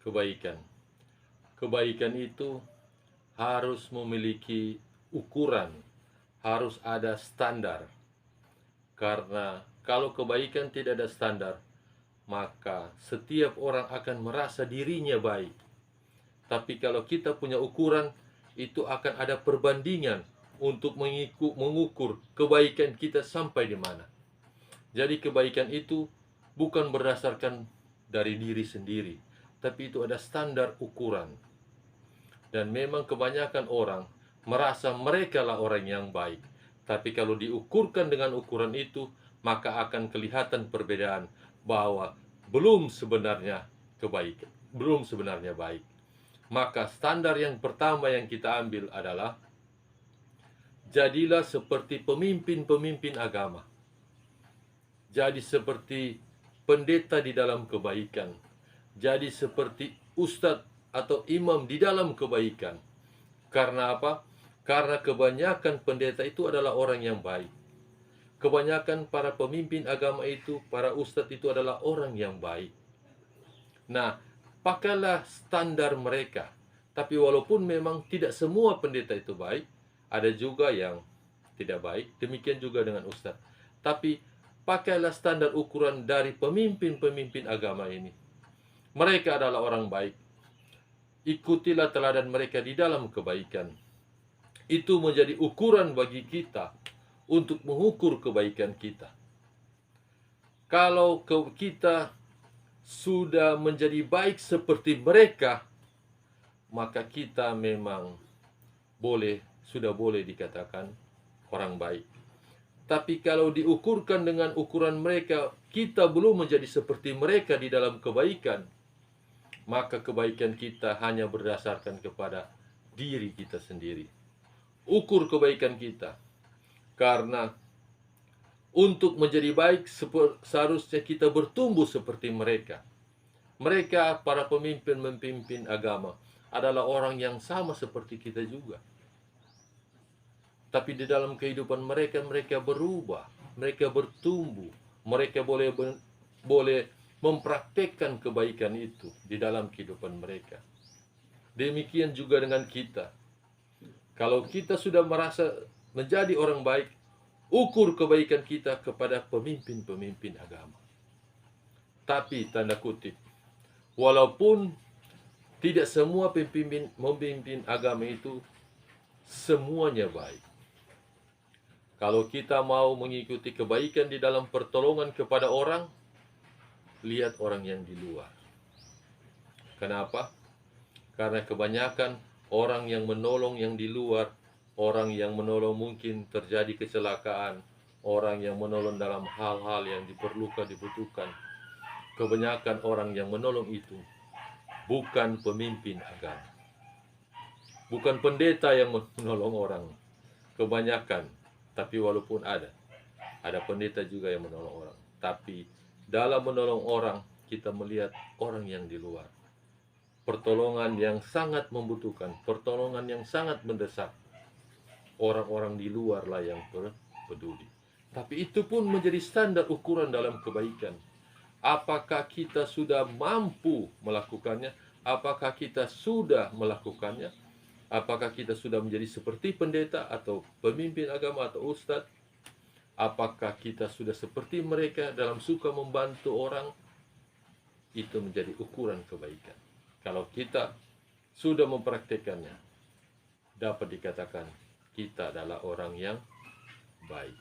kebaikan. Kebaikan itu harus memiliki ukuran, harus ada standar. Karena kalau kebaikan tidak ada standar, maka setiap orang akan merasa dirinya baik. Tapi kalau kita punya ukuran, itu akan ada perbandingan untuk mengukur kebaikan kita sampai di mana. Jadi kebaikan itu bukan berdasarkan dari diri sendiri, tapi itu ada standar ukuran. Dan memang kebanyakan orang merasa mereka lah orang yang baik. Tapi kalau diukurkan dengan ukuran itu, maka akan kelihatan perbedaan bahwa belum sebenarnya kebaikan, belum sebenarnya baik. Maka standar yang pertama yang kita ambil adalah jadilah seperti pemimpin-pemimpin agama. Jadi seperti pendeta di dalam kebaikan. Jadi seperti ustadz atau imam di dalam kebaikan. Karena apa? Karena kebanyakan pendeta itu adalah orang yang baik. Kebanyakan para pemimpin agama itu, para ustadz itu adalah orang yang baik. Nah, pakailah standar mereka. Tapi walaupun memang tidak semua pendeta itu baik, ada juga yang tidak baik. Demikian juga dengan ustadz. Tapi pakailah standar ukuran dari pemimpin-pemimpin agama ini. Mereka adalah orang baik. Ikutilah teladan mereka di dalam kebaikan. Itu menjadi ukuran bagi kita untuk mengukur kebaikan kita. Kalau kita sudah menjadi baik seperti mereka, maka kita memang sudah boleh dikatakan orang baik. Tapi kalau diukurkan dengan ukuran mereka, kita belum menjadi seperti mereka di dalam kebaikan, maka kebaikan kita hanya berdasarkan kepada diri kita sendiri. Ukur kebaikan kita. Karena untuk menjadi baik seharusnya kita bertumbuh seperti mereka. Mereka, para pemimpin agama, adalah orang yang sama seperti kita juga. Tapi di dalam kehidupan mereka, mereka berubah, mereka bertumbuh, mereka boleh mempraktekkan kebaikan itu di dalam kehidupan mereka. Demikian juga dengan kita. Kalau kita sudah merasa menjadi orang baik, ukur kebaikan kita kepada pemimpin-pemimpin agama. Tapi tanda kutip, walaupun tidak semua pemimpin agama itu semuanya baik. Kalau kita mau mengikuti kebaikan di dalam pertolongan kepada orang, lihat orang yang di luar. Kenapa? Karena kebanyakan orang yang menolong yang di luar, orang yang menolong mungkin terjadi kecelakaan, orang yang menolong dalam hal-hal yang dibutuhkan. Kebanyakan orang yang menolong itu bukan pemimpin agama. Bukan pendeta yang menolong orang. Kebanyakan. Tapi walaupun ada pendeta juga yang menolong orang. Tapi dalam menolong orang, kita melihat orang yang di luar. Pertolongan yang sangat membutuhkan, pertolongan yang sangat mendesak. Orang-orang di luar lah yang peduli. Tapi itu pun menjadi standar ukuran dalam kebaikan. Apakah kita sudah mampu melakukannya? Apakah kita sudah melakukannya? Apakah kita sudah menjadi seperti pendeta atau pemimpin agama atau ustadz? Apakah kita sudah seperti mereka dalam suka membantu orang? Itu menjadi ukuran kebaikan. Kalau kita sudah mempraktekannya, dapat dikatakan kita adalah orang yang baik.